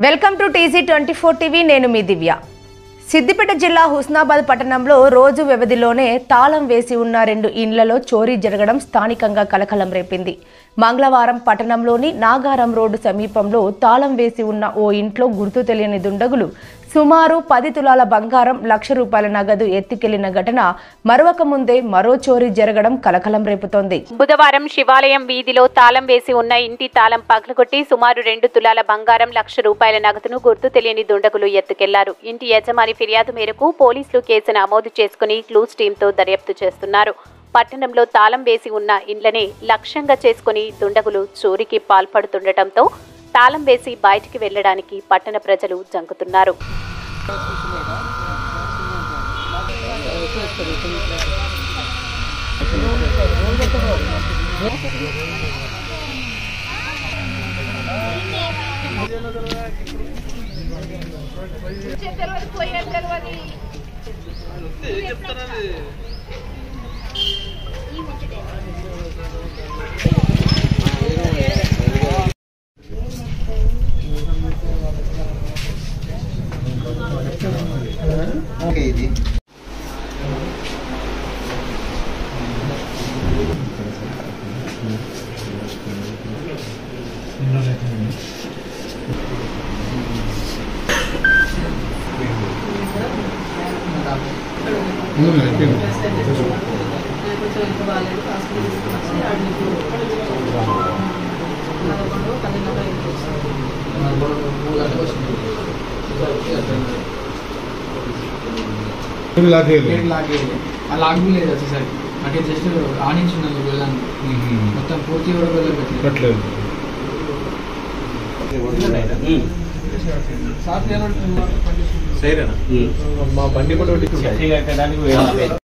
Welcome to TC24 TV. నేను మీ దివ్య. సిద్దిపేట జిల్లా హుస్నాబాద్ పట్టణంలో రోజు వ్యవధిలోనే తాళం వేసి ఉన్న 2 ఇండ్లలో చోరీ జరగడం స్థానికంగా కలకలం రేపింది. మంగళవారం పట్టణంలోని నాగారం రోడ్డు సమీపంలో తాళం వేసి ఉన్న ఓ ఇంట్లో గుర్తు తెలియని దుండగులు సుమారు 10 తులాల బంగారం, ₹1,00,000 నగదు ఎత్తికెళ్లిన ఘటన మరొక ముందే మరో చోరీ జరగడం కలకలం రేపుతోంది. బుధవారం శివాలయం వీధిలో తాళం వేసి ఉన్న ఇంటి తాళం పగలగొట్టి సుమారు 2 తులాల బంగారం, ₹1,00,000 నగదును గుర్తు తెలియని దుండగులు ఎత్తుకెళ్లారు. ఇంటి యజమాని ఫిర్యాదు మేరకు పోలీసులు కేసు నమోదు చేసుకుని క్లూస్ టీంతో దర్యాప్తు చేస్తున్నారు. పట్టణంలో తాళం వేసి ఉన్న ఇండ్లనే లక్ష్యంగా చేసుకుని దుండగులు చోరీకి పాల్పడుతుండటంతో తాళం వేసి బయటికి వెళ్లడానికి పట్టణ ప్రజలు జంకుతున్నారు. లాగ్ లేదు వచ్చేసరికి అంటే జస్ట్ ఆనించున్నాను వెళ్ళాను మొత్తం పూర్తి కూడా మా బండి కూడా